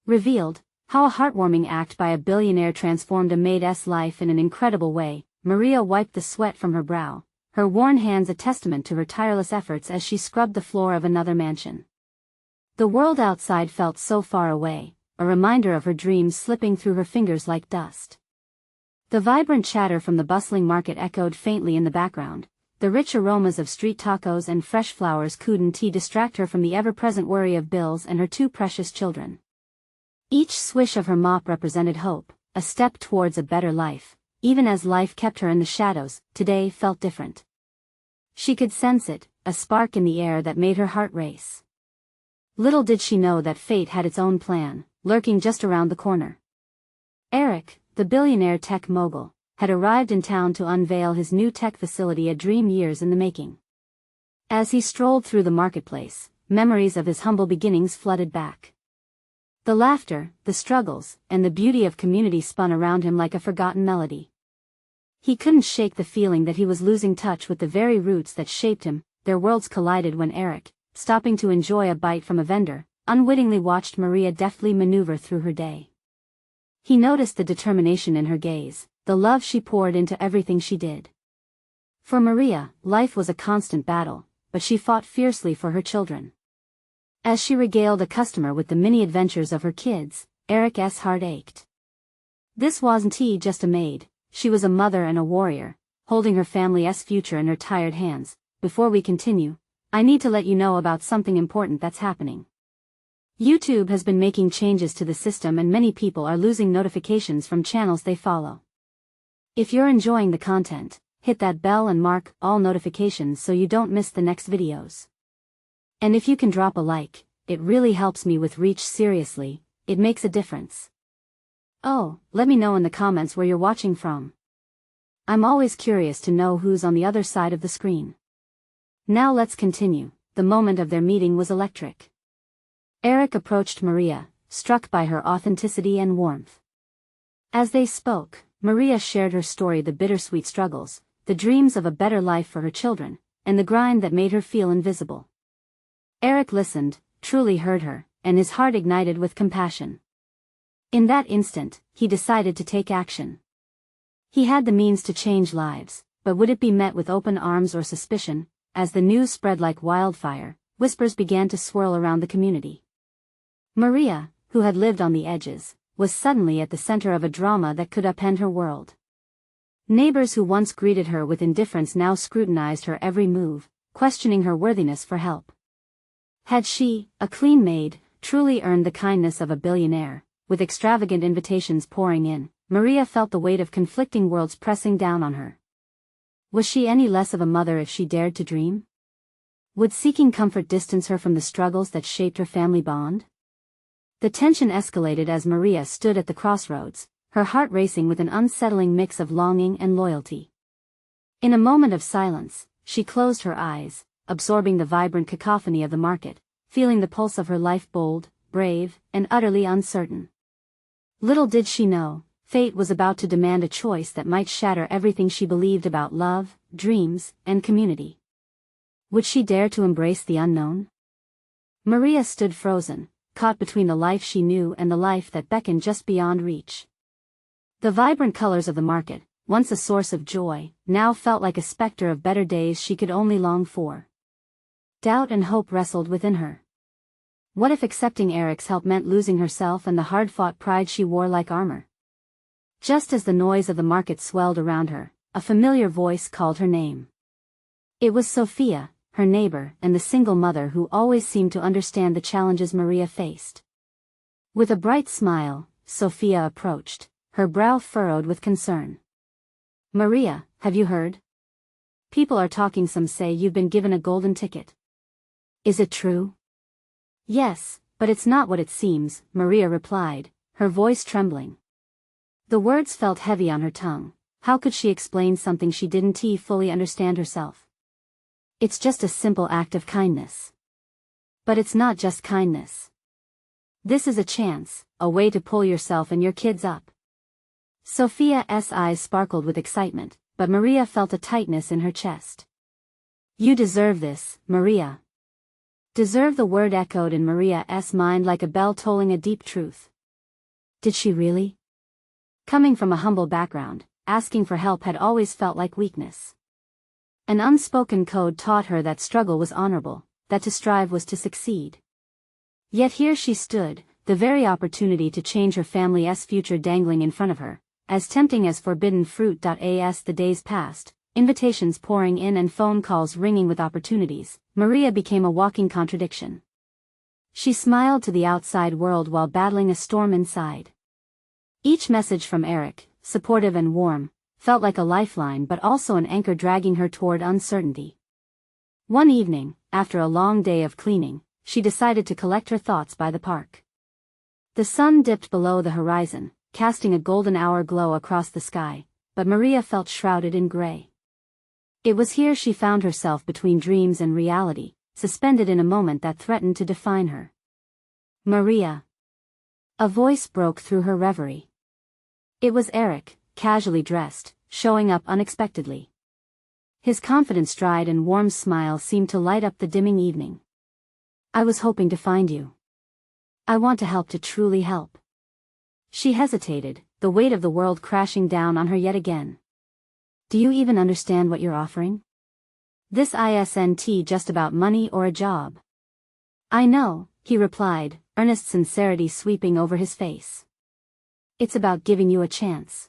Revealed, how a heartwarming act by a billionaire transformed a maid's life in an incredible way. Maria wiped the sweat from her brow, her worn hands a testament to her tireless efforts as she scrubbed the floor of another mansion. The world outside felt so far away, a reminder of her dreams slipping through her fingers like dust. The vibrant chatter from the bustling market echoed faintly in the background. The rich aromas of street tacos and fresh flowers couldn't distract her from the ever-present worry of bills and her two precious children. Each swish of her mop represented hope, a step towards a better life. Even as life kept her in the shadows, today felt different. She could sense it, a spark in the air that made her heart race. Little did she know that fate had its own plan, lurking just around the corner. Eric, the billionaire tech mogul, had arrived in town to unveil his new tech facility, a dream years in the making. As he strolled through the marketplace, memories of his humble beginnings flooded back. The laughter, the struggles, and the beauty of community spun around him like a forgotten melody. He couldn't shake the feeling that he was losing touch with the very roots that shaped him. Their worlds collided when Eric, stopping to enjoy a bite from a vendor, unwittingly watched Maria deftly maneuver through her day. He noticed the determination in her gaze, the love she poured into everything she did. For Maria, life was a constant battle, but she fought fiercely for her children. As she regaled a customer with the mini adventures of her kids, Eric's heart ached. This wasn't just a maid, she was a mother and a warrior, holding her family's future in her tired hands. Before we continue, I need to let you know about something important that's happening. YouTube has been making changes to the system and many people are losing notifications from channels they follow. If you're enjoying the content, hit that bell and mark all notifications so you don't miss the next videos. And if you can drop a like, it really helps me with reach. Seriously, it makes a difference. Oh, let me know in the comments where you're watching from. I'm always curious to know who's on the other side of the screen. Now let's continue. The moment of their meeting was electric. Eric approached Maria, struck by her authenticity and warmth. As they spoke, Maria shared her story, the bittersweet struggles, the dreams of a better life for her children, and the grind that made her feel invisible. Eric listened, truly heard her, and his heart ignited with compassion. In that instant, he decided to take action. He had the means to change lives, but would it be met with open arms or suspicion? As the news spread like wildfire, whispers began to swirl around the community. Maria, who had lived on the edges, was suddenly at the center of a drama that could upend her world. Neighbors who once greeted her with indifference now scrutinized her every move, questioning her worthiness for help. Had she, a clean maid, truly earned the kindness of a billionaire? With extravagant invitations pouring in, Maria felt the weight of conflicting worlds pressing down on her. Was she any less of a mother if she dared to dream? Would seeking comfort distance her from the struggles that shaped her family bond? The tension escalated as Maria stood at the crossroads, her heart racing with an unsettling mix of longing and loyalty. In a moment of silence, she closed her eyes, absorbing the vibrant cacophony of the market, feeling the pulse of her life, bold, brave, and utterly uncertain. Little did she know, fate was about to demand a choice that might shatter everything she believed about love, dreams, and community. Would she dare to embrace the unknown? Maria stood frozen, caught between the life she knew and the life that beckoned just beyond reach. The vibrant colors of the market, once a source of joy, now felt like a specter of better days she could only long for. Doubt and hope wrestled within her. What if accepting Eric's help meant losing herself and the hard-fought pride she wore like armor? Just as the noise of the market swelled around her, a familiar voice called her name. It was Sophia, her neighbor and the single mother who always seemed to understand the challenges Maria faced. With a bright smile, Sophia approached, her brow furrowed with concern. "Maria, have you heard? People are talking. Some say you've been given a golden ticket. Is it true?" "Yes, but it's not what it seems," Maria replied, her voice trembling. The words felt heavy on her tongue. How could she explain something she didn't fully understand herself? "It's just a simple act of kindness." But it's not just kindness. This is a chance, a way to pull yourself and your kids up. Sophia's eyes sparkled with excitement, but Maria felt a tightness in her chest. "You deserve this, Maria." Deserve, the word echoed in Maria's mind like a bell tolling a deep truth. Did she really? Coming from a humble background, asking for help had always felt like weakness. An unspoken code taught her that struggle was honorable, that to strive was to succeed. Yet here she stood, the very opportunity to change her family's future dangling in front of her, as tempting as forbidden fruit. As the days passed, invitations pouring in and phone calls ringing with opportunities, Maria became a walking contradiction. She smiled to the outside world while battling a storm inside. Each message from Eric, supportive and warm, felt like a lifeline but also an anchor dragging her toward uncertainty. One evening, after a long day of cleaning, she decided to collect her thoughts by the park. The sun dipped below the horizon, casting a golden hour glow across the sky, but Maria felt shrouded in gray. It was here she found herself between dreams and reality, suspended in a moment that threatened to define her. Maria. A voice broke through her reverie. It was Eric, casually dressed, showing up unexpectedly. His confident stride and warm smile seemed to light up the dimming evening. I was hoping to find you. I want to help, to truly help. She hesitated, the weight of the world crashing down on her yet again. Do you even understand what you're offering? This isn't just about money or a job. I know, he replied, earnest sincerity sweeping over his face. It's about giving you a chance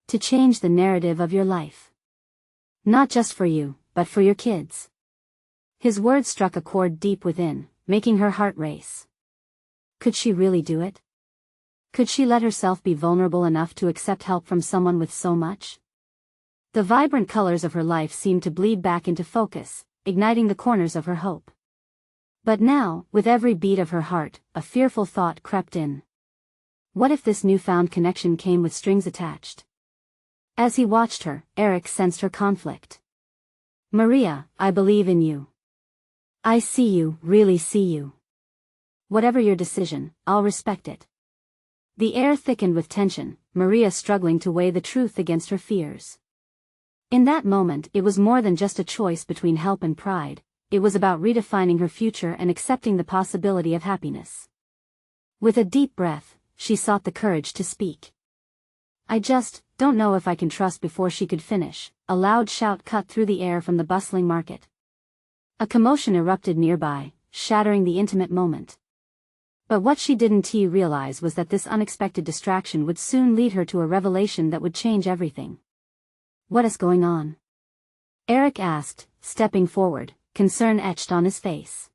to change the narrative of your life. Not just for you, but for your kids. His words struck a chord deep within, making her heart race. Could she really do it? Could she let herself be vulnerable enough to accept help from someone with so much? The vibrant colors of her life seemed to bleed back into focus, igniting the corners of her hope. But now, with every beat of her heart, a fearful thought crept in. What if this newfound connection came with strings attached? As he watched her, Eric sensed her conflict. Maria, I believe in you. I see you, really see you. Whatever your decision, I'll respect it. The air thickened with tension, Maria struggling to weigh the truth against her fears. In that moment, it was more than just a choice between help and pride, it was about redefining her future and accepting the possibility of happiness. With a deep breath, she sought the courage to speak. I just don't know if I can trust. Before she could finish, a loud shout cut through the air from the bustling market. A commotion erupted nearby, shattering the intimate moment. But what she didn't realize was that this unexpected distraction would soon lead her to a revelation that would change everything. What is going on? Eric asked, stepping forward, concern etched on his face.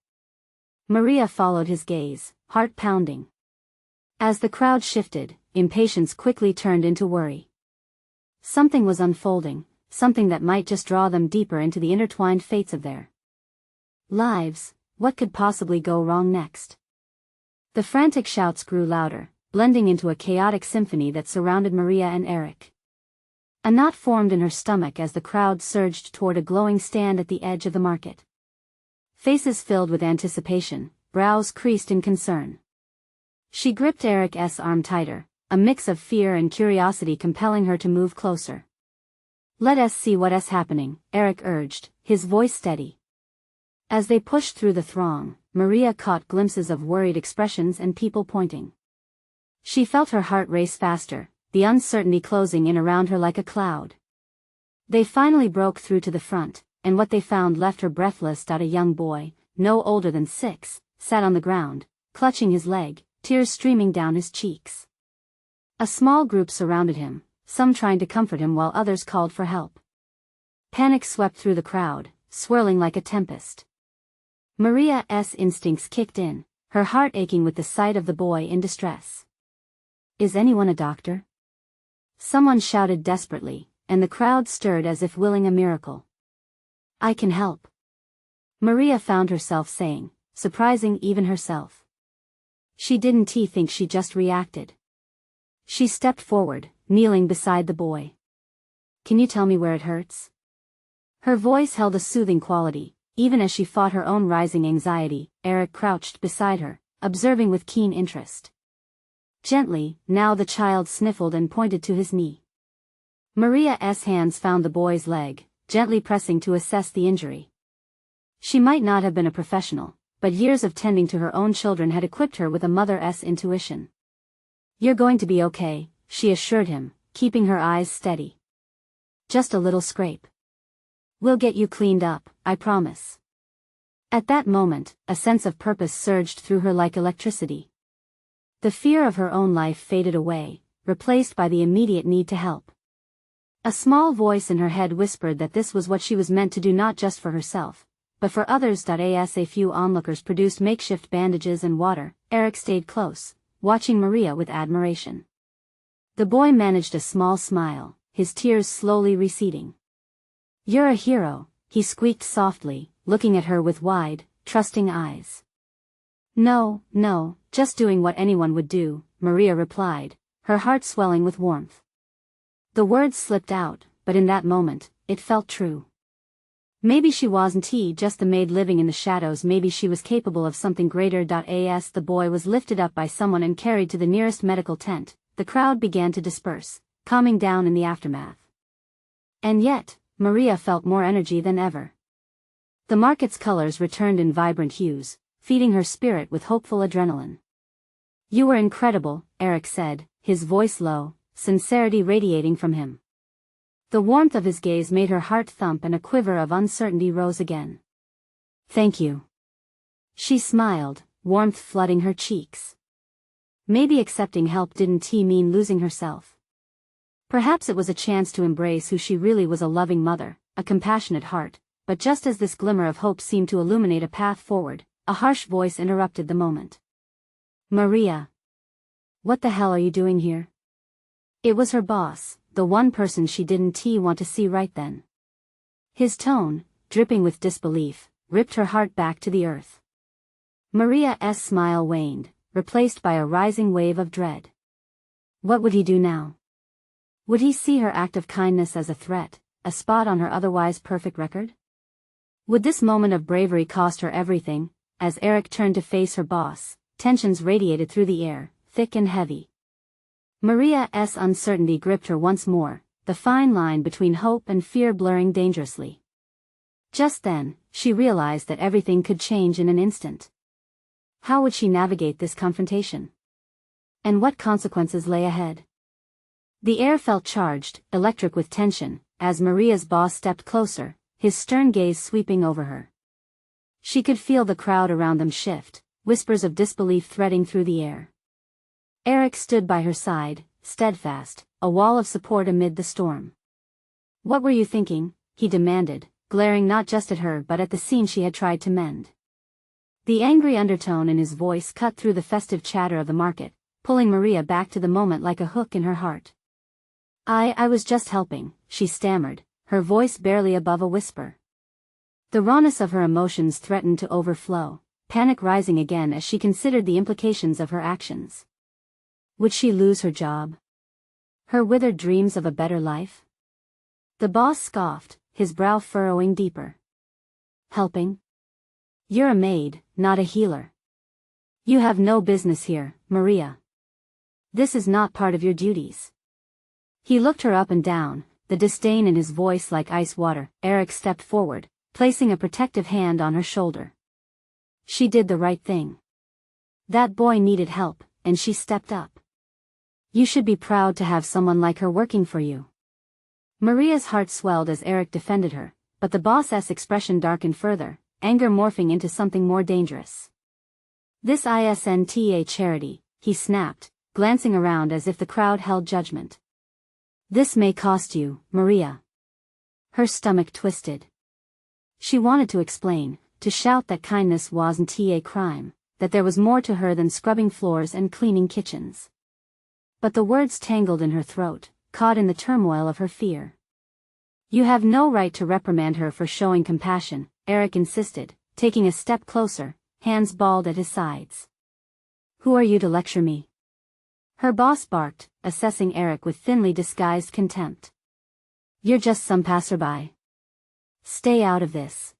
Maria followed his gaze, heart pounding. As the crowd shifted, impatience quickly turned into worry. Something was unfolding, something that might just draw them deeper into the intertwined fates of their lives. What could possibly go wrong next? The frantic shouts grew louder, blending into a chaotic symphony that surrounded Maria and Eric. A knot formed in her stomach as the crowd surged toward a glowing stand at the edge of the market. Faces filled with anticipation, brows creased in concern. She gripped Eric's arm tighter, a mix of fear and curiosity compelling her to move closer. Let us see what's happening, Eric urged, his voice steady. As they pushed through the throng, Maria caught glimpses of worried expressions and people pointing. She felt her heart race faster, the uncertainty closing in around her like a cloud. They finally broke through to the front, and what they found left her breathless. A young boy, no older than 6, sat on the ground, clutching his leg, tears streaming down his cheeks. A small group surrounded him, some trying to comfort him while others called for help. Panic swept through the crowd, swirling like a tempest. Maria's instincts kicked in, her heart aching with the sight of the boy in distress. Is anyone a doctor? Someone shouted desperately, and the crowd stirred as if willing a miracle. I can help. Maria found herself saying, surprising even herself. She didn't think, she just reacted. She stepped forward, kneeling beside the boy. Can you tell me where it hurts? Her voice held a soothing quality, even as she fought her own rising anxiety. Eric crouched beside her, observing with keen interest. Gently, now the child sniffled and pointed to his knee. Maria's hands found the boy's leg, gently pressing to assess the injury. She might not have been a professional, but years of tending to her own children had equipped her with a mother's intuition. You're going to be okay, she assured him, keeping her eyes steady. Just a little scrape. We'll get you cleaned up, I promise. At that moment, a sense of purpose surged through her like electricity. The fear of her own life faded away, replaced by the immediate need to help. A small voice in her head whispered that this was what she was meant to do, not just for herself, but for others. As a few onlookers produced makeshift bandages and water, Eric stayed close, watching Maria with admiration. The boy managed a small smile, his tears slowly receding. You're a hero, he squeaked softly, looking at her with wide, trusting eyes. No, just doing what anyone would do, Maria replied, her heart swelling with warmth. The words slipped out, but in that moment, it felt true. Maybe she wasn't just the maid living in the shadows, maybe she was capable of something greater. As the boy was lifted up by someone and carried to the nearest medical tent, the crowd began to disperse, calming down in the aftermath. And yet, Maria felt more energy than ever. The market's colors returned in vibrant hues, feeding her spirit with hopeful adrenaline. You were incredible, Eric said, his voice low, sincerity radiating from him. The warmth of his gaze made her heart thump and a quiver of uncertainty rose again. Thank you. She smiled, warmth flooding her cheeks. Maybe accepting help didn't mean losing herself. Perhaps it was a chance to embrace who she really was, a loving mother, a compassionate heart. But just as this glimmer of hope seemed to illuminate a path forward, a harsh voice interrupted the moment. Maria. What the hell are you doing here? It was her boss, the one person she didn't want to see right then. His tone, dripping with disbelief, ripped her heart back to the earth. Maria's smile waned, replaced by a rising wave of dread. What would he do now? Would he see her act of kindness as a threat, a spot on her otherwise perfect record? Would this moment of bravery cost her everything? As Eric turned to face her boss, tensions radiated through the air, thick and heavy. Maria's uncertainty gripped her once more, the fine line between hope and fear blurring dangerously. Just then, she realized that everything could change in an instant. How would she navigate this confrontation? And what consequences lay ahead? The air felt charged, electric with tension, as Maria's boss stepped closer, his stern gaze sweeping over her. She could feel the crowd around them shift, whispers of disbelief threading through the air. Eric stood by her side, steadfast, a wall of support amid the storm. What were you thinking? He demanded, glaring not just at her but at the scene she had tried to mend. The angry undertone in his voice cut through the festive chatter of the market, pulling Maria back to the moment like a hook in her heart. I was just helping, she stammered, her voice barely above a whisper. The rawness of her emotions threatened to overflow, panic rising again as she considered the implications of her actions. Would she lose her job? Her withered dreams of a better life? The boss scoffed, his brow furrowing deeper. Helping? You're a maid, not a healer. You have no business here, Maria. This is not part of your duties. He looked her up and down, the disdain in his voice like ice water. Eric stepped forward, placing a protective hand on her shoulder. She did the right thing. That boy needed help, and she stepped up. You should be proud to have someone like her working for you. Maria's heart swelled as Eric defended her, but the boss's expression darkened further, anger morphing into something more dangerous. This isn't a charity, he snapped, glancing around as if the crowd held judgment. This may cost you, Maria. Her stomach twisted. She wanted to explain, to shout that kindness wasn't a crime, that there was more to her than scrubbing floors and cleaning kitchens. But the words tangled in her throat, caught in the turmoil of her fear. You have no right to reprimand her for showing compassion, Eric insisted, taking a step closer, hands balled at his sides. Who are you to lecture me? Her boss barked, assessing Eric with thinly disguised contempt. You're just some passerby. Stay out of this.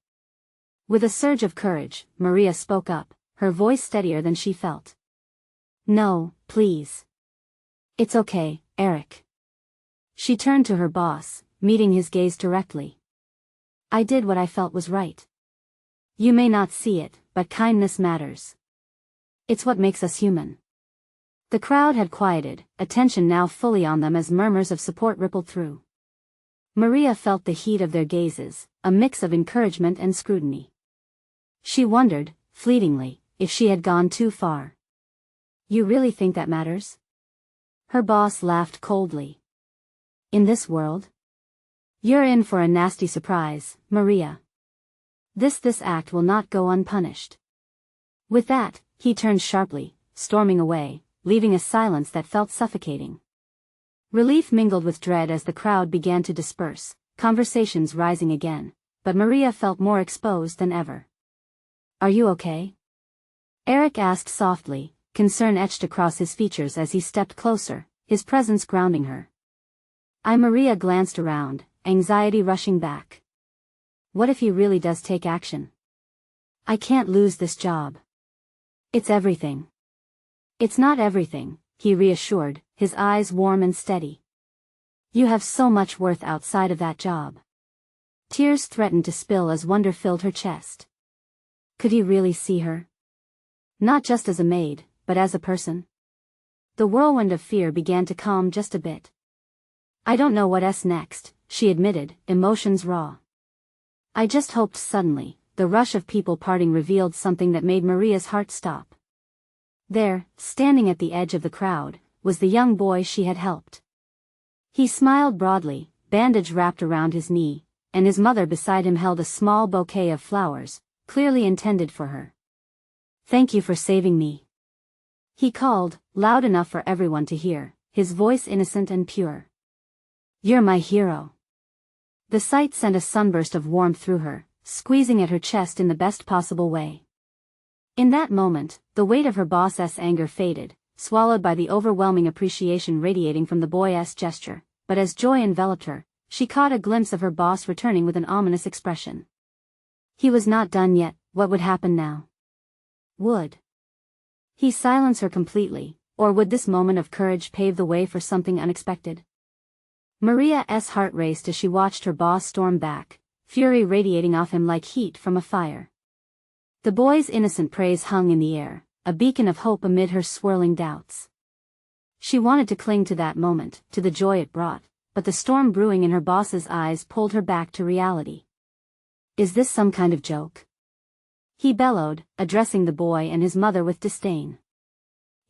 With a surge of courage, Maria spoke up, her voice steadier than she felt. No, please. It's okay, Eric. She turned to her boss, meeting his gaze directly. I did what I felt was right. You may not see it, but kindness matters. It's what makes us human. The crowd had quieted, attention now fully on them as murmurs of support rippled through. Maria felt the heat of their gazes, a mix of encouragement and scrutiny. She wondered, fleetingly, if she had gone too far. You really think that matters? Her boss laughed coldly. In this world? You're in for a nasty surprise, Maria. This act will not go unpunished. With that, he turned sharply, storming away, leaving a silence that felt suffocating. Relief mingled with dread as the crowd began to disperse, conversations rising again, but Maria felt more exposed than ever. Are you okay? Eric asked softly, concern etched across his features as he stepped closer, his presence grounding her. Maria glanced around, anxiety rushing back. What if he really does take action? I can't lose this job. It's everything. It's not everything, he reassured, his eyes warm and steady. You have so much worth outside of that job. Tears threatened to spill as wonder filled her chest. Could he really see her? Not just as a maid, but as a person? The whirlwind of fear began to calm just a bit. I don't know what's next, she admitted, emotions raw. I just hoped suddenly, the rush of people parting revealed something that made Maria's heart stop. There, standing at the edge of the crowd, was the young boy she had helped. He smiled broadly, bandage wrapped around his knee, and his mother beside him held a small bouquet of flowers, clearly intended for her. Thank you for saving me. He called, loud enough for everyone to hear, his voice innocent and pure. You're my hero. The sight sent a sunburst of warmth through her, squeezing at her chest in the best possible way. In that moment, the weight of her boss's anger faded, swallowed by the overwhelming appreciation radiating from the boy's gesture, but as joy enveloped her, she caught a glimpse of her boss returning with an ominous expression. He was not done yet. What would happen now? Would he silence her completely, or would this moment of courage pave the way for something unexpected? Maria's heart raced as she watched her boss storm back, fury radiating off him like heat from a fire. The boy's innocent praise hung in the air, a beacon of hope amid her swirling doubts. She wanted to cling to that moment, to the joy it brought, but the storm brewing in her boss's eyes pulled her back to reality. Is this some kind of joke? He bellowed, addressing the boy and his mother with disdain.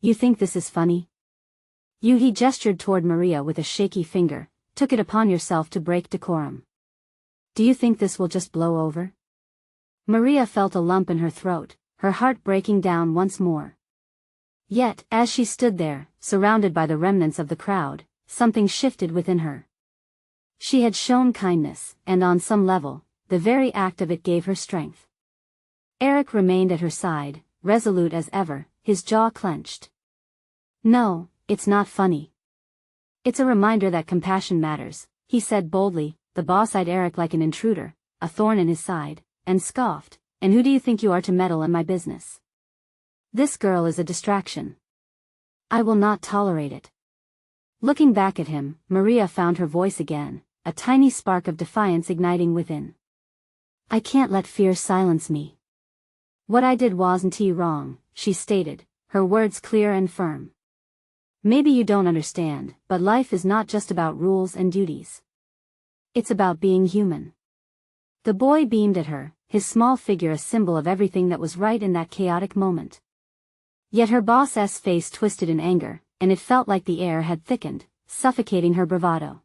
You think this is funny? He gestured toward Maria with a shaky finger, took it upon yourself to break decorum. Do you think this will just blow over? Maria felt a lump in her throat, her heart breaking down once more. Yet, as she stood there, surrounded by the remnants of the crowd, something shifted within her. She had shown kindness, and on some level, the very act of it gave her strength. Eric remained at her side, resolute as ever, his jaw clenched. No, it's not funny. It's a reminder that compassion matters, he said boldly. The boss eyed Eric like an intruder, a thorn in his side, and scoffed, and who do you think you are to meddle in my business? This girl is a distraction. I will not tolerate it. Looking back at him, Maria found her voice again, a tiny spark of defiance igniting within. I can't let fear silence me. What I did wasn't wrong, she stated, her words clear and firm. Maybe you don't understand, but life is not just about rules and duties. It's about being human. The boy beamed at her, his small figure a symbol of everything that was right in that chaotic moment. Yet her boss's face twisted in anger, and it felt like the air had thickened, suffocating her bravado.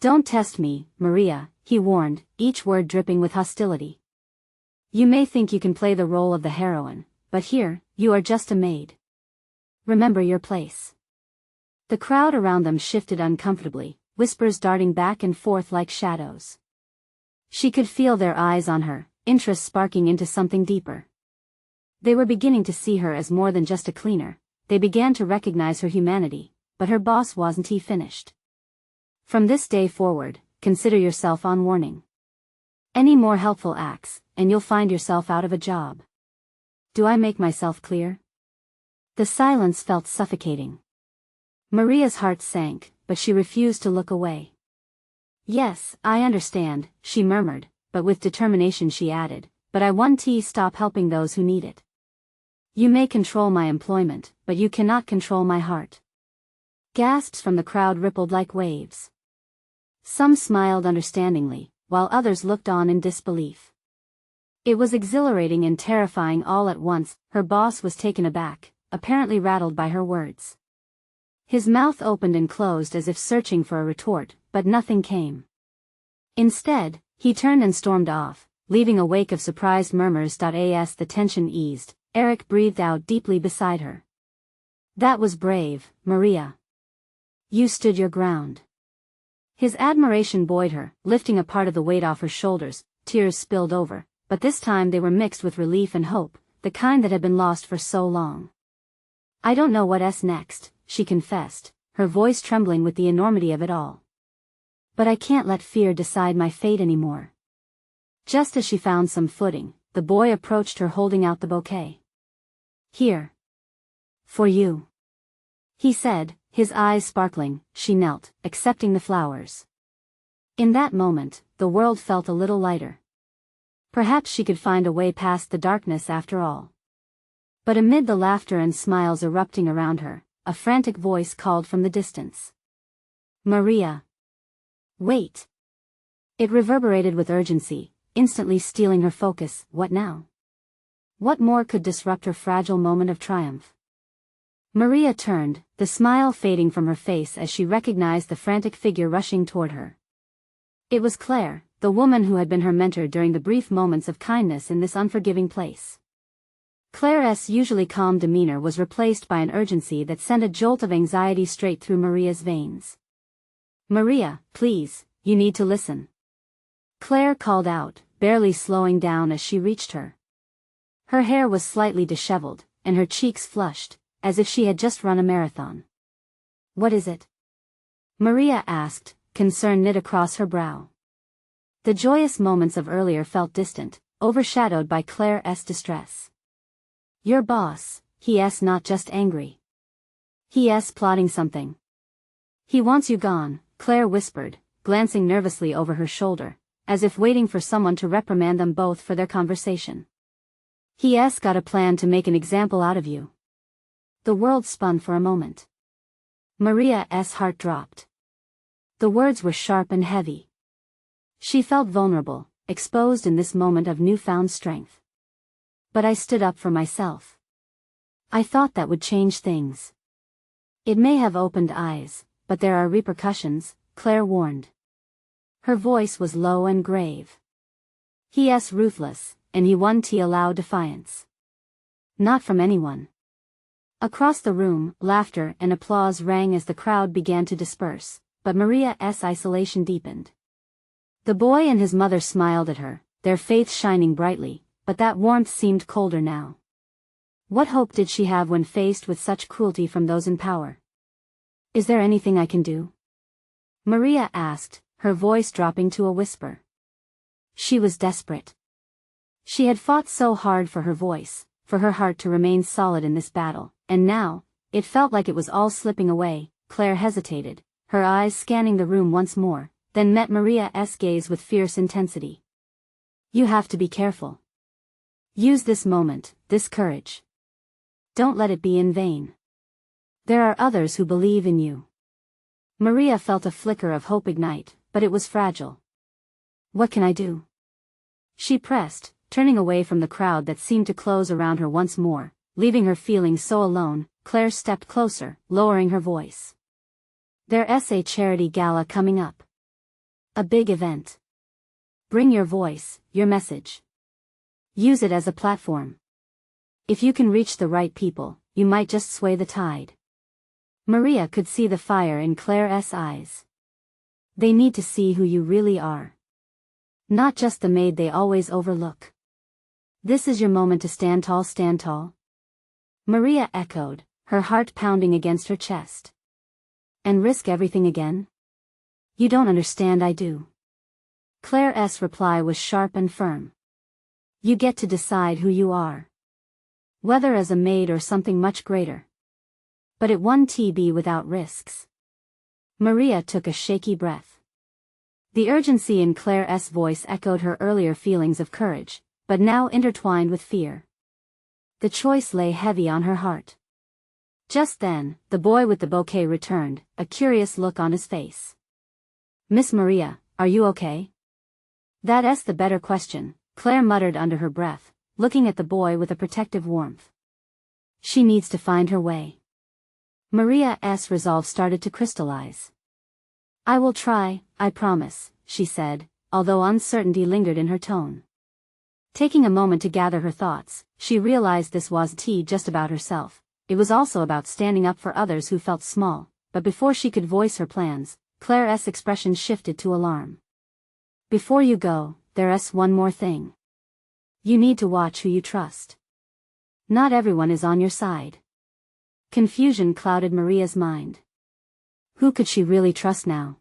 Don't test me, Maria, he warned, each word dripping with hostility. You may think you can play the role of the heroine, but here, you are just a maid. Remember your place. The crowd around them shifted uncomfortably, whispers darting back and forth like shadows. She could feel their eyes on her, interest sparking into something deeper. They were beginning to see her as more than just a cleaner. They began to recognize her humanity, but her boss wasn't finished. From this day forward, consider yourself on warning. Any more helpful acts, and you'll find yourself out of a job. Do I make myself clear? The silence felt suffocating. Maria's heart sank, but she refused to look away. Yes, I understand, she murmured, but with determination she added, but I won't stop helping those who need it. You may control my employment, but you cannot control my heart. Gasps from the crowd rippled like waves. Some smiled understandingly, while others looked on in disbelief. It was exhilarating and terrifying all at once. Her boss was taken aback, apparently rattled by her words. His mouth opened and closed as if searching for a retort, but nothing came. Instead, he turned and stormed off, leaving a wake of surprised murmurs. As the tension eased, Eric breathed out deeply beside her. That was brave, Maria. You stood your ground. His admiration buoyed her, lifting a part of the weight off her shoulders. Tears spilled over, but this time they were mixed with relief and hope, the kind that had been lost for so long. I don't know what's next, she confessed, her voice trembling with the enormity of it all. But I can't let fear decide my fate anymore. Just as she found some footing, the boy approached her holding out the bouquet. Here. For you. He said, his eyes sparkling. She knelt, accepting the flowers. In that moment, the world felt a little lighter. Perhaps she could find a way past the darkness after all. But amid the laughter and smiles erupting around her, a frantic voice called from the distance. Maria. Wait. It reverberated with urgency, instantly stealing her focus. What now? What more could disrupt her fragile moment of triumph? Maria turned, the smile fading from her face as she recognized the frantic figure rushing toward her. It was Claire, the woman who had been her mentor during the brief moments of kindness in this unforgiving place. Claire's usually calm demeanor was replaced by an urgency that sent a jolt of anxiety straight through Maria's veins. Maria, please, you need to listen. Claire called out, barely slowing down as she reached her. Her hair was slightly disheveled, and her cheeks flushed, as if she had just run a marathon. What is it? Maria asked, concern knit across her brow. The joyous moments of earlier felt distant, overshadowed by Claire's distress. Your boss, he's not just angry. He's plotting something. He wants you gone, Claire whispered, glancing nervously over her shoulder, as if waiting for someone to reprimand them both for their conversation. He's got a plan to make an example out of you. The world spun for a moment. Maria's heart dropped. The words were sharp and heavy. She felt vulnerable, exposed in this moment of newfound strength. But I stood up for myself. I thought that would change things. It may have opened eyes, but there are repercussions, Claire warned. Her voice was low and grave. He's ruthless, and he won't allow defiance. Not from anyone. Across the room, laughter and applause rang as the crowd began to disperse, but Maria's isolation deepened. The boy and his mother smiled at her, their faith shining brightly, but that warmth seemed colder now. What hope did she have when faced with such cruelty from those in power? Is there anything I can do? Maria asked, her voice dropping to a whisper. She was desperate. She had fought so hard for her voice, for her heart to remain solid in this battle, and now, it felt like it was all slipping away. Claire hesitated, her eyes scanning the room once more, then met Maria's gaze with fierce intensity. You have to be careful. Use this moment, this courage. Don't let it be in vain. There are others who believe in you. Maria felt a flicker of hope ignite, but it was fragile. What can I do? She pressed, turning away from the crowd that seemed to close around her once more, leaving her feeling so alone. Claire stepped closer, lowering her voice. There's a charity gala coming up. A big event. Bring your voice, your message. Use it as a platform. If you can reach the right people, you might just sway the tide. Maria could see the fire in Claire's eyes. They need to see who you really are. Not just the maid they always overlook. This is your moment to stand tall, stand tall. Maria echoed, her heart pounding against her chest. And risk everything again? You don't understand, I do. Claire's reply was sharp and firm. You get to decide who you are. Whether as a maid or something much greater. But it won't be without risks. Maria took a shaky breath. The urgency in Claire's voice echoed her earlier feelings of courage, but now intertwined with fear. The choice lay heavy on her heart. Just then, the boy with the bouquet returned, a curious look on his face. "Miss Maria, are you okay?" "That's the better question," Claire muttered under her breath, looking at the boy with a protective warmth. "She needs to find her way." Maria's resolve started to crystallize. "I will try, I promise," she said, although uncertainty lingered in her tone. Taking a moment to gather her thoughts, she realized this wasn't just about herself. It was also about standing up for others who felt small, but before she could voice her plans, Claire's expression shifted to alarm. "Before you go, there's one more thing. You need to watch who you trust. Not everyone is on your side." Confusion clouded Maria's mind. Who could she really trust now?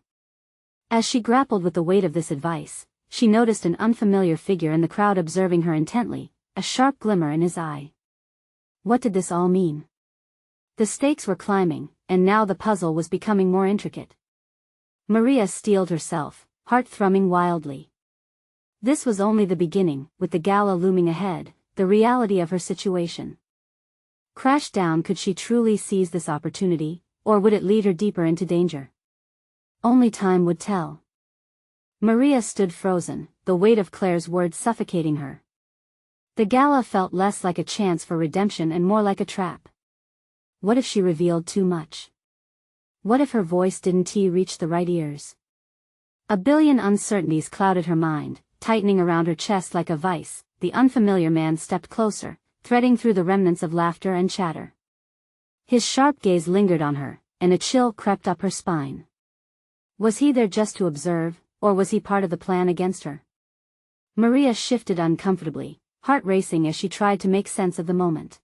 As she grappled with the weight of this advice, she noticed an unfamiliar figure in the crowd observing her intently, a sharp glimmer in his eye. What did this all mean? The stakes were climbing, and now the puzzle was becoming more intricate. Maria steeled herself, heart thrumming wildly. This was only the beginning, with the gala looming ahead, the reality of her situation. Crash down, could she truly seize this opportunity, or would it lead her deeper into danger? Only time would tell. Maria stood frozen, the weight of Claire's words suffocating her. The gala felt less like a chance for redemption and more like a trap. What if she revealed too much? What if her voice didn't reach the right ears? A billion uncertainties clouded her mind, tightening around her chest like a vice. The unfamiliar man stepped closer, threading through the remnants of laughter and chatter. His sharp gaze lingered on her, and a chill crept up her spine. Was he there just to observe, or was he part of the plan against her? Maria shifted uncomfortably, heart racing as she tried to make sense of the moment.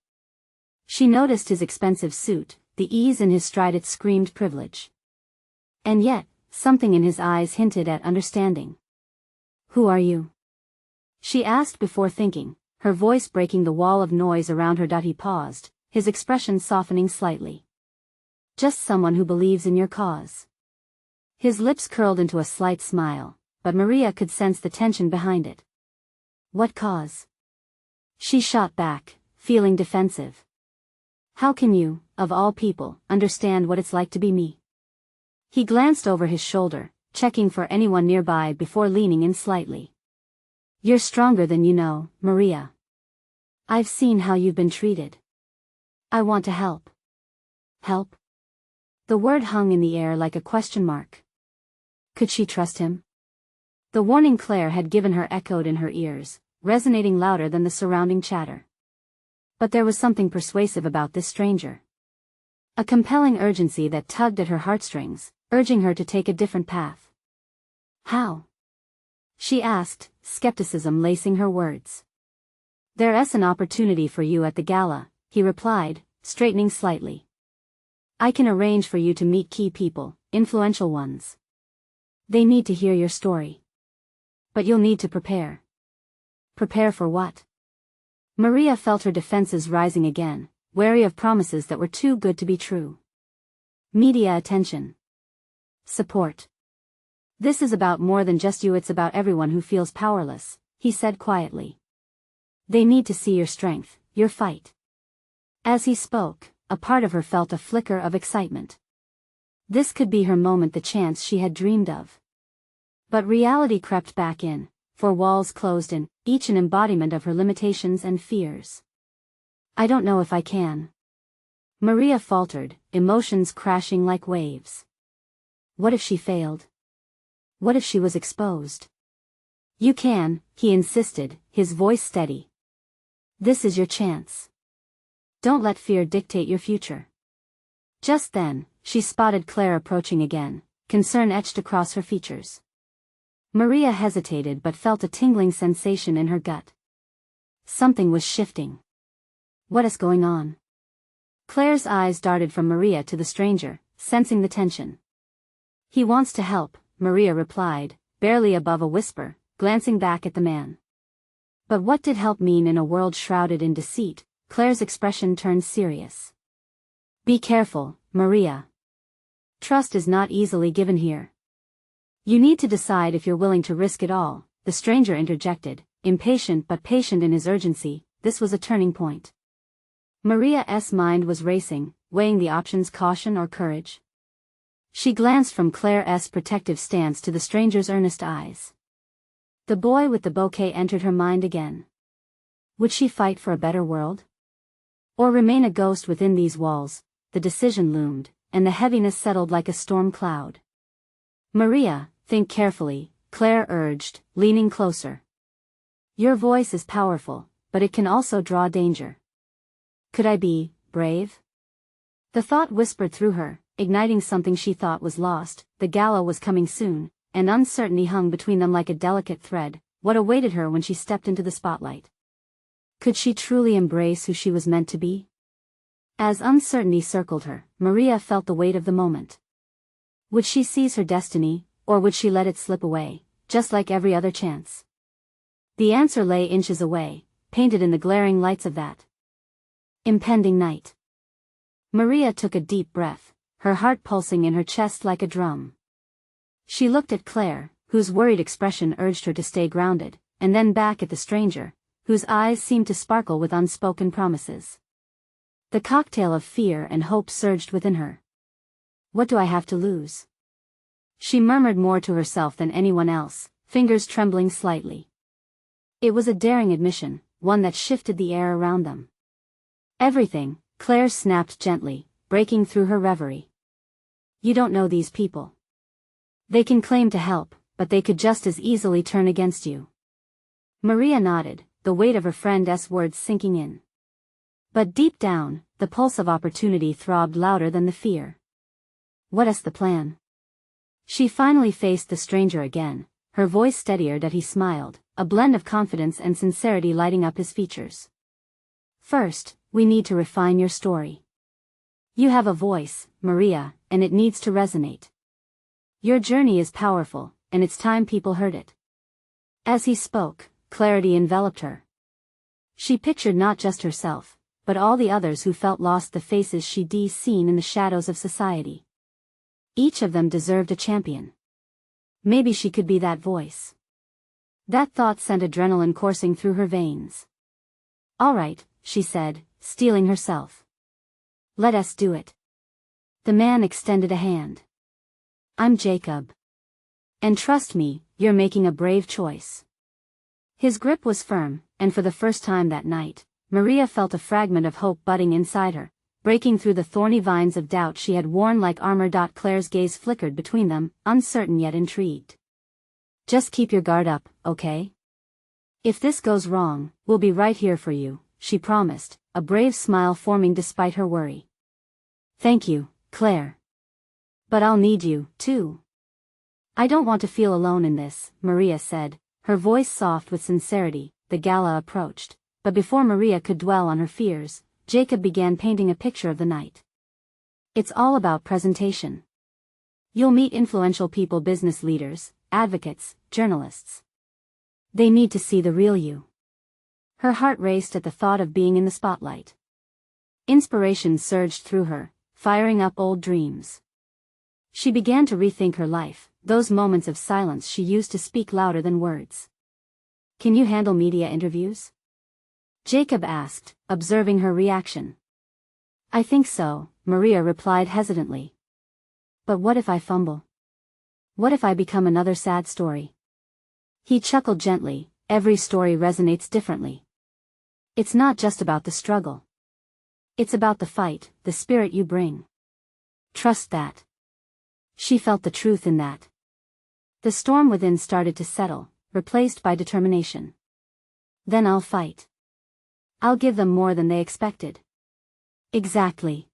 She noticed his expensive suit, the ease in his stride. It screamed privilege. And yet, something in his eyes hinted at understanding. "Who are you?" she asked before thinking, her voice breaking the wall of noise around her. He paused, his expression softening slightly. "Just someone who believes in your cause." His lips curled into a slight smile, but Maria could sense the tension behind it. "What cause?" she shot back, feeling defensive. "How can you, of all people, understand what it's like to be me?" He glanced over his shoulder, checking for anyone nearby before leaning in slightly. "You're stronger than you know, Maria. I've seen how you've been treated. I want to help." Help? The word hung in the air like a question mark. Could she trust him? The warning Claire had given her echoed in her ears, resonating louder than the surrounding chatter. But there was something persuasive about this stranger. A compelling urgency that tugged at her heartstrings, urging her to take a different path. "How?" she asked, skepticism lacing her words. "There's an opportunity for you at the gala," he replied, straightening slightly. "I can arrange for you to meet key people, influential ones. They need to hear your story. But you'll need to prepare." Prepare for what? Maria felt her defenses rising again, wary of promises that were too good to be true. Media attention. Support. "This is about more than just you, it's about everyone who feels powerless," he said quietly. "They need to see your strength, your fight." As he spoke, a part of her felt a flicker of excitement. This could be her moment, the chance she had dreamed of. But reality crept back in, four walls closed in, each an embodiment of her limitations and fears. "I don't know if I can." Maria faltered, emotions crashing like waves. What if she failed? What if she was exposed? "You can," he insisted, his voice steady. "This is your chance. Don't let fear dictate your future." Just then, she spotted Claire approaching again, concern etched across her features. Maria hesitated but felt a tingling sensation in her gut. Something was shifting. What is going on? Claire's eyes darted from Maria to the stranger, sensing the tension. "He wants to help," Maria replied, barely above a whisper, glancing back at the man. But what did help mean in a world shrouded in deceit? Claire's expression turned serious. "Be careful, Maria. Trust is not easily given here. You need to decide if you're willing to risk it all," the stranger interjected, impatient but patient in his urgency. This was a turning point. Maria's mind was racing, weighing the options: caution or courage. She glanced from Claire's protective stance to the stranger's earnest eyes. The boy with the bouquet entered her mind again. Would she fight for a better world? Or remain a ghost within these walls? The decision loomed, and the heaviness settled like a storm cloud. Maria, think carefully, Claire urged, leaning closer. Your voice is powerful, but it can also draw danger. Could I be brave? The thought whispered through her, igniting something she thought was lost. The gala was coming soon, and uncertainty hung between them like a delicate thread. What awaited her when she stepped into the spotlight? Could she truly embrace who she was meant to be? As uncertainty circled her, Maria felt the weight of the moment. Would she seize her destiny, or would she let it slip away, just like every other chance? The answer lay inches away, painted in the glaring lights of that impending night. Maria took a deep breath, her heart pulsing in her chest like a drum. She looked at Claire, whose worried expression urged her to stay grounded, and then back at the stranger, whose eyes seemed to sparkle with unspoken promises. The cocktail of fear and hope surged within her. What do I have to lose? She murmured more to herself than anyone else, fingers trembling slightly. It was a daring admission, one that shifted the air around them. Everything, Claire snapped gently, breaking through her reverie. You don't know these people. They can claim to help, but they could just as easily turn against you. Maria nodded, the weight of her friend's words sinking in. But deep down, the pulse of opportunity throbbed louder than the fear. What's the plan? She finally faced the stranger again, her voice steadier that he smiled, a blend of confidence and sincerity lighting up his features. First, we need to refine your story. You have a voice, Maria, and it needs to resonate. Your journey is powerful, and it's time people heard it. As he spoke, clarity enveloped her. She pictured not just herself, but all the others who felt lost, the faces she'd seen in the shadows of society. Each of them deserved a champion. Maybe she could be that voice. That thought sent adrenaline coursing through her veins. All right, she said, steeling herself. Let us do it. The man extended a hand. I'm Jacob. And trust me, you're making a brave choice. His grip was firm, and for the first time that night, Maria felt a fragment of hope budding inside her, breaking through the thorny vines of doubt she had worn like armor. Claire's gaze flickered between them, uncertain yet intrigued. Just keep your guard up, okay? If this goes wrong, we'll be right here for you, she promised, a brave smile forming despite her worry. Thank you, Claire. But I'll need you, too. I don't want to feel alone in this, Maria said, her voice soft with sincerity. The gala approached, but before Maria could dwell on her fears, Jacob began painting a picture of the night. It's all about presentation. You'll meet influential people, business leaders, advocates, journalists. They need to see the real you. Her heart raced at the thought of being in the spotlight. Inspiration surged through her, firing up old dreams. She began to rethink her life, those moments of silence she used to speak louder than words. Can you handle media interviews? Jacob asked, observing her reaction. I think so, Maria replied hesitantly. But what if I fumble? What if I become another sad story? He chuckled gently. Every story resonates differently. It's not just about the struggle. It's about the fight, the spirit you bring. Trust that. She felt the truth in that. The storm within started to settle, replaced by determination. Then I'll fight. I'll give them more than they expected. Exactly.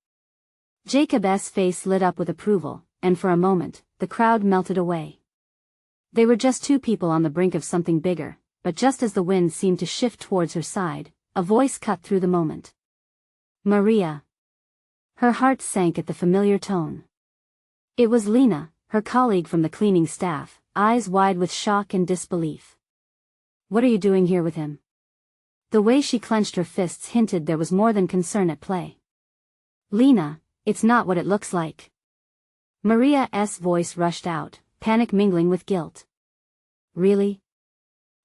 Jacob's face lit up with approval, and for a moment, the crowd melted away. They were just two people on the brink of something bigger, but just as the wind seemed to shift towards her side, a voice cut through the moment. Maria. Her heart sank at the familiar tone. It was Lena, her colleague from the cleaning staff, eyes wide with shock and disbelief. What are you doing here with him? The way she clenched her fists hinted there was more than concern at play. Lena, it's not what it looks like. Maria's voice rushed out, panic mingling with guilt. Really?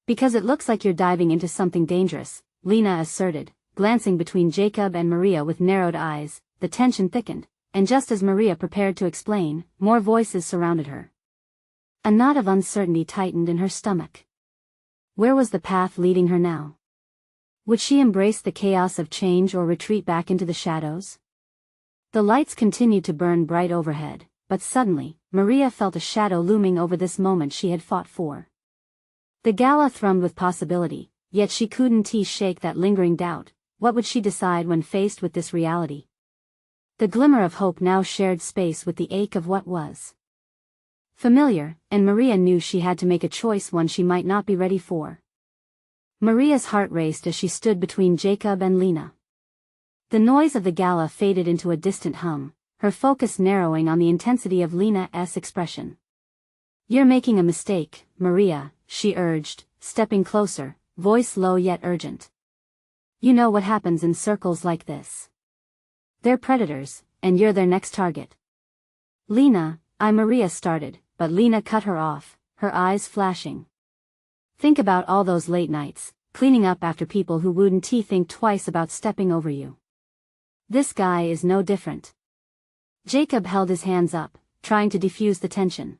Because it looks like you're diving into something dangerous, Lena asserted, glancing between Jacob and Maria with narrowed eyes. The tension thickened, and just as Maria prepared to explain, more voices surrounded her. A knot of uncertainty tightened in her stomach. Where was the path leading her now? Would she embrace the chaos of change or retreat back into the shadows? The lights continued to burn bright overhead, but suddenly, Maria felt a shadow looming over this moment she had fought for. The gala thrummed with possibility, yet she couldn't shake that lingering doubt. What would she decide when faced with this reality? The glimmer of hope now shared space with the ache of what was familiar, and Maria knew she had to make a choice, one she might not be ready for. Maria's heart raced as she stood between Jacob and Lena. The noise of the gala faded into a distant hum, her focus narrowing on the intensity of Lena's expression. "You're making a mistake, Maria," she urged, stepping closer, voice low yet urgent. "You know what happens in circles like this. They're predators, and you're their next target." Maria started, but Lena cut her off, her eyes flashing. "Think about all those late nights, cleaning up after people who wouldn't think twice about stepping over you. This guy is no different." Jacob held his hands up, trying to defuse the tension.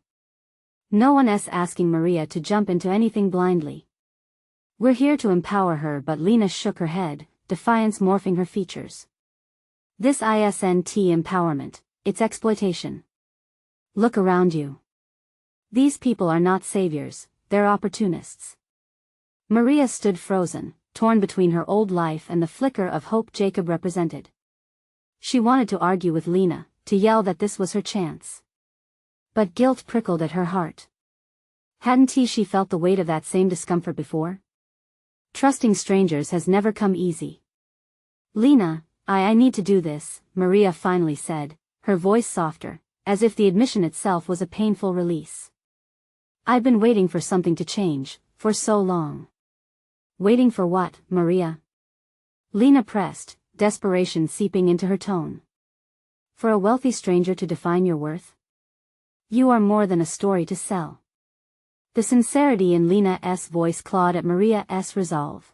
"No one's asking Maria to jump into anything blindly. We're here to empower her," but Lena shook her head, defiance morphing her features. "This isn't empowerment, it's exploitation. Look around you. These people are not saviors, they're opportunists." Maria stood frozen, torn between her old life and the flicker of hope Jacob represented. She wanted to argue with Lena, to yell that this was her chance. But guilt prickled at her heart. Hadn't she felt the weight of that same discomfort before? Trusting strangers has never come easy. "Lena, I need to do this," Maria finally said, her voice softer, as if the admission itself was a painful release. "I've been waiting for something to change, for so long." "Waiting for what, Maria?" Lena pressed, desperation seeping into her tone. "For a wealthy stranger to define your worth? You are more than a story to sell." The sincerity in Lena's voice clawed at Maria's resolve.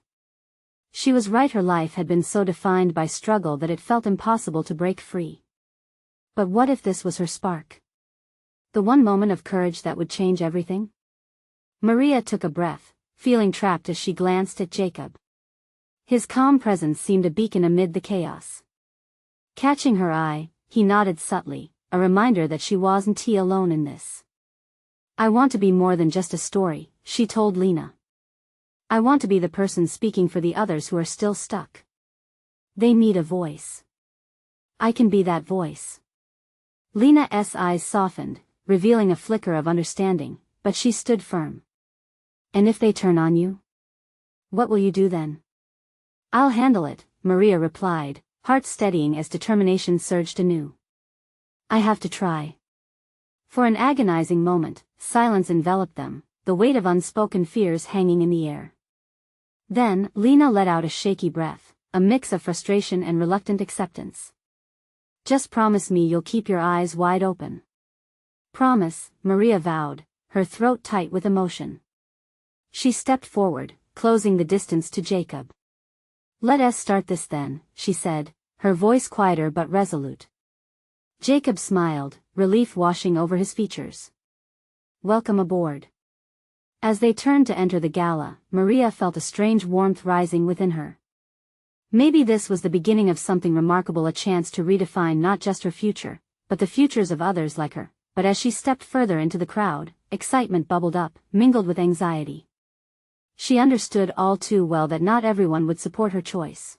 She was right, her life had been so defined by struggle that it felt impossible to break free. But what if this was her spark? The one moment of courage that would change everything? Maria took a breath, feeling trapped as she glanced at Jacob. His calm presence seemed a beacon amid the chaos. Catching her eye, he nodded subtly, a reminder that she wasn't alone in this. "I want to be more than just a story," she told Lena. "I want to be the person speaking for the others who are still stuck. They need a voice. I can be that voice." Lena's eyes softened, revealing a flicker of understanding, but she stood firm. "And if they turn on you? What will you do then?" "I'll handle it," Maria replied, heart steadying as determination surged anew. "I have to try." For an agonizing moment, silence enveloped them, the weight of unspoken fears hanging in the air. Then, Lena let out a shaky breath, a mix of frustration and reluctant acceptance. "Just promise me you'll keep your eyes wide open." "Promise," Maria vowed, her throat tight with emotion. She stepped forward, closing the distance to Jacob. "Let us start this then," she said, her voice quieter but resolute. Jacob smiled, relief washing over his features. "Welcome aboard." As they turned to enter the gala, Maria felt a strange warmth rising within her. Maybe this was the beginning of something remarkable, a chance to redefine not just her future, but the futures of others like her. But as she stepped further into the crowd, excitement bubbled up, mingled with anxiety. She understood all too well that not everyone would support her choice.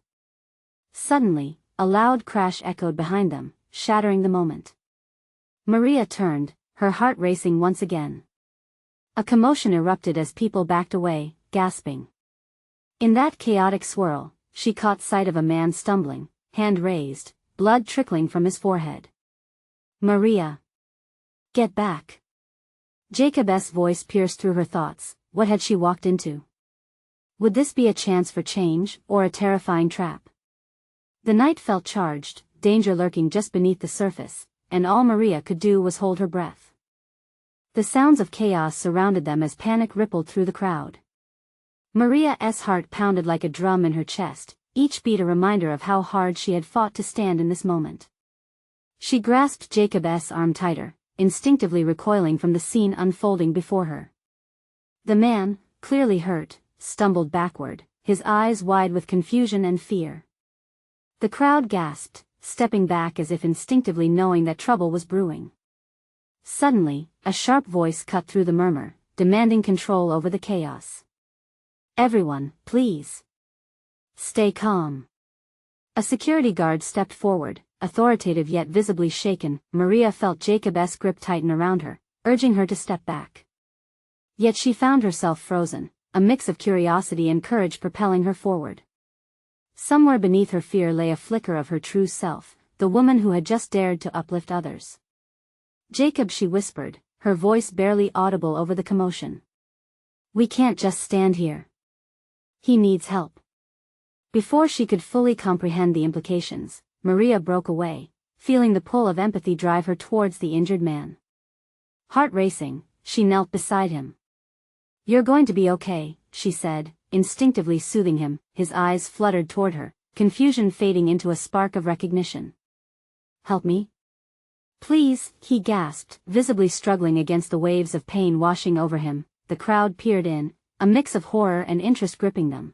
Suddenly, a loud crash echoed behind them, shattering the moment. Maria turned, her heart racing once again. A commotion erupted as people backed away, gasping. In that chaotic swirl, she caught sight of a man stumbling, hand raised, blood trickling from his forehead. "Maria! Get back!" Jacob's voice pierced through her thoughts. What had she walked into? Would this be a chance for change, or a terrifying trap? The night felt charged, danger lurking just beneath the surface, and all Maria could do was hold her breath. The sounds of chaos surrounded them as panic rippled through the crowd. Maria's heart pounded like a drum in her chest, each beat a reminder of how hard she had fought to stand in this moment. She grasped Jacob's arm tighter, instinctively recoiling from the scene unfolding before her. The man, clearly hurt, stumbled backward, his eyes wide with confusion and fear. The crowd gasped, stepping back as if instinctively knowing that trouble was brewing. Suddenly, a sharp voice cut through the murmur, demanding control over the chaos. "Everyone, please. Stay calm." A security guard stepped forward, authoritative yet visibly shaken. Maria felt Jacob's grip tighten around her, urging her to step back. Yet she found herself frozen, a mix of curiosity and courage propelling her forward. Somewhere beneath her fear lay a flicker of her true self, the woman who had just dared to uplift others. "Jacob," she whispered, her voice barely audible over the commotion. "We can't just stand here. He needs help." Before she could fully comprehend the implications, Maria broke away, feeling the pull of empathy drive her towards the injured man. Heart racing, she knelt beside him. "You're going to be okay," she said, instinctively soothing him. His eyes fluttered toward her, confusion fading into a spark of recognition. "Help me? Please," he gasped, visibly struggling against the waves of pain washing over him. The crowd peered in, a mix of horror and interest gripping them.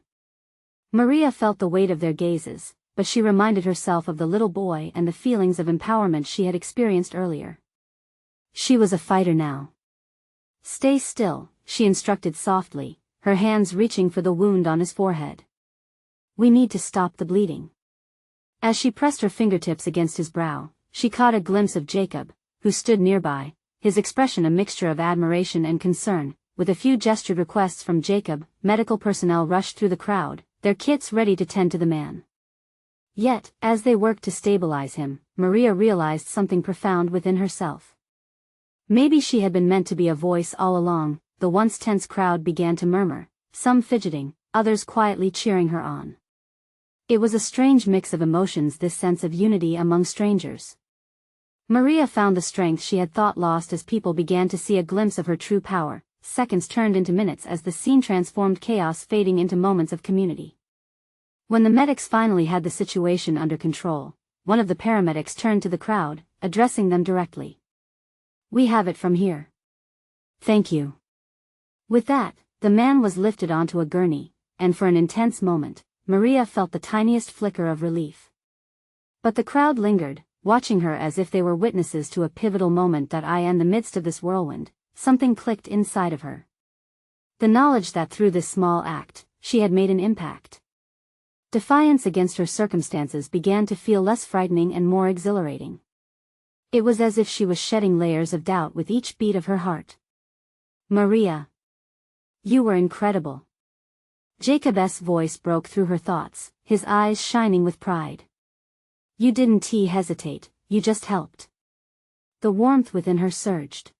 Maria felt the weight of their gazes, but she reminded herself of the little boy and the feelings of empowerment she had experienced earlier. She was a fighter now. "Stay still," she instructed softly, her hands reaching for the wound on his forehead. "We need to stop the bleeding." As she pressed her fingertips against his brow, she caught a glimpse of Jacob, who stood nearby, his expression a mixture of admiration and concern. With a few gestured requests from Jacob, medical personnel rushed through the crowd, their kits ready to tend to the man. Yet, as they worked to stabilize him, Maria realized something profound within herself. Maybe she had been meant to be a voice all along. The once tense crowd began to murmur, some fidgeting, others quietly cheering her on. It was a strange mix of emotions, this sense of unity among strangers. Maria found the strength she had thought lost as people began to see a glimpse of her true power. Seconds turned into minutes as the scene transformed, chaos fading into moments of community. When the medics finally had the situation under control, one of the paramedics turned to the crowd, addressing them directly. "We have it from here. Thank you." With that, the man was lifted onto a gurney, and for an intense moment, Maria felt the tiniest flicker of relief. But the crowd lingered, watching her as if they were witnesses to a pivotal moment. That in the midst of this whirlwind, something clicked inside of her. The knowledge that through this small act, she had made an impact. Defiance against her circumstances began to feel less frightening and more exhilarating. It was as if she was shedding layers of doubt with each beat of her heart. "Maria, you were incredible." Jacob's voice broke through her thoughts, his eyes shining with pride. "You didn't hesitate, you just helped." The warmth within her surged.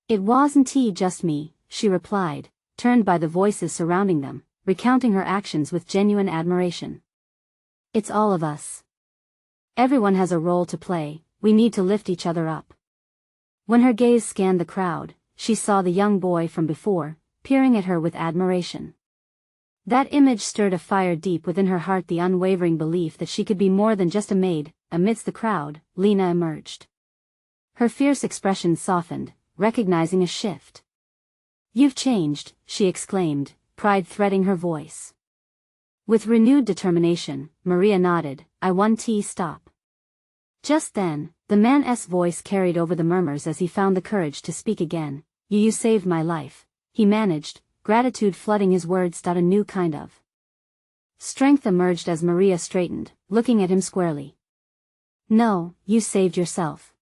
"It wasn't just me," she replied, turned by the voices surrounding them, recounting her actions with genuine admiration. "It's all of us. Everyone has a role to play, we need to lift each other up." When her gaze scanned the crowd, she saw the young boy from before, peering at her with admiration. That image stirred a fire deep within her heart, the unwavering belief that she could be more than just a maid. Amidst the crowd, Lena emerged. Her fierce expression softened, recognizing a shift. "You've changed," she exclaimed, pride threading her voice. With renewed determination, Maria nodded. "I want to stop." Just then, the man's voice carried over the murmurs as he found the courage to speak again. You saved my life," he managed, gratitude flooding his words. A new kind of strength emerged as Maria straightened, looking at him squarely. "No, you saved yourself.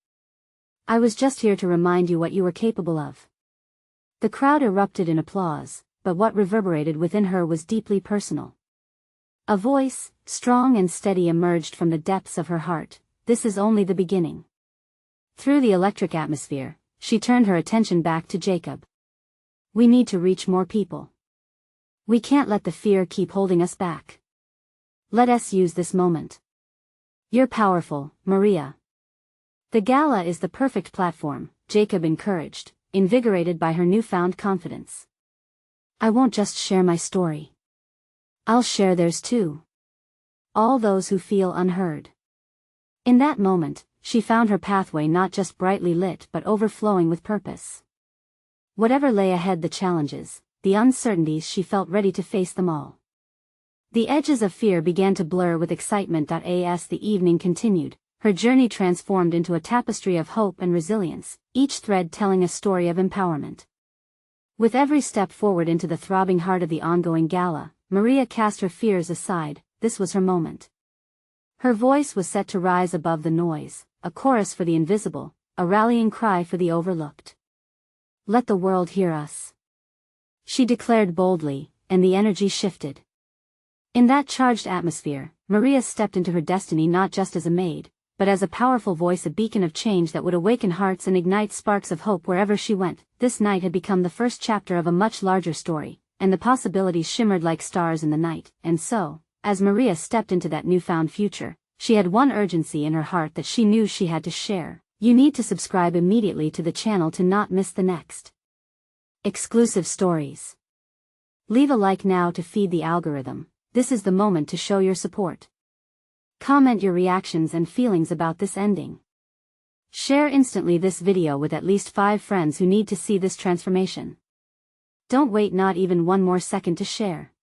I was just here to remind you what you were capable of." The crowd erupted in applause, but what reverberated within her was deeply personal. A voice, strong and steady, emerged from the depths of her heart. "This is only the beginning." Through the electric atmosphere, she turned her attention back to Jacob. "We need to reach more people. We can't let the fear keep holding us back. Let us use this moment." "You're powerful, Maria. The gala is the perfect platform," Jacob encouraged, invigorated by her newfound confidence. "I won't just share my story. I'll share theirs too." all those who feel unheard. In that moment, she found her pathway not just brightly lit but overflowing with purpose. Whatever lay ahead, the challenges, the uncertainties, she felt ready to face them all. The edges of fear began to blur with excitement. As the evening continued, her journey transformed into a tapestry of hope and resilience, each thread telling a story of empowerment. With every step forward into the throbbing heart of the ongoing gala, Maria cast her fears aside. This was her moment. Her voice was set to rise above the noise, a chorus for the invisible, a rallying cry for the overlooked. "Let the world hear us," she declared boldly, and the energy shifted. In that charged atmosphere, Maria stepped into her destiny not just as a maid, but as a powerful voice, a beacon of change that would awaken hearts and ignite sparks of hope wherever she went. This night had become the first chapter of a much larger story, and the possibilities shimmered like stars in the night. And so, as Maria stepped into that newfound future, she had one urgency in her heart that she knew she had to share. You need to subscribe immediately to the channel to not miss the next exclusive stories. Leave a like now to feed the algorithm. This is the moment to show your support. Comment your reactions and feelings about this ending. Share instantly this video with at least 5 friends who need to see this transformation. Don't wait not even one more second to share.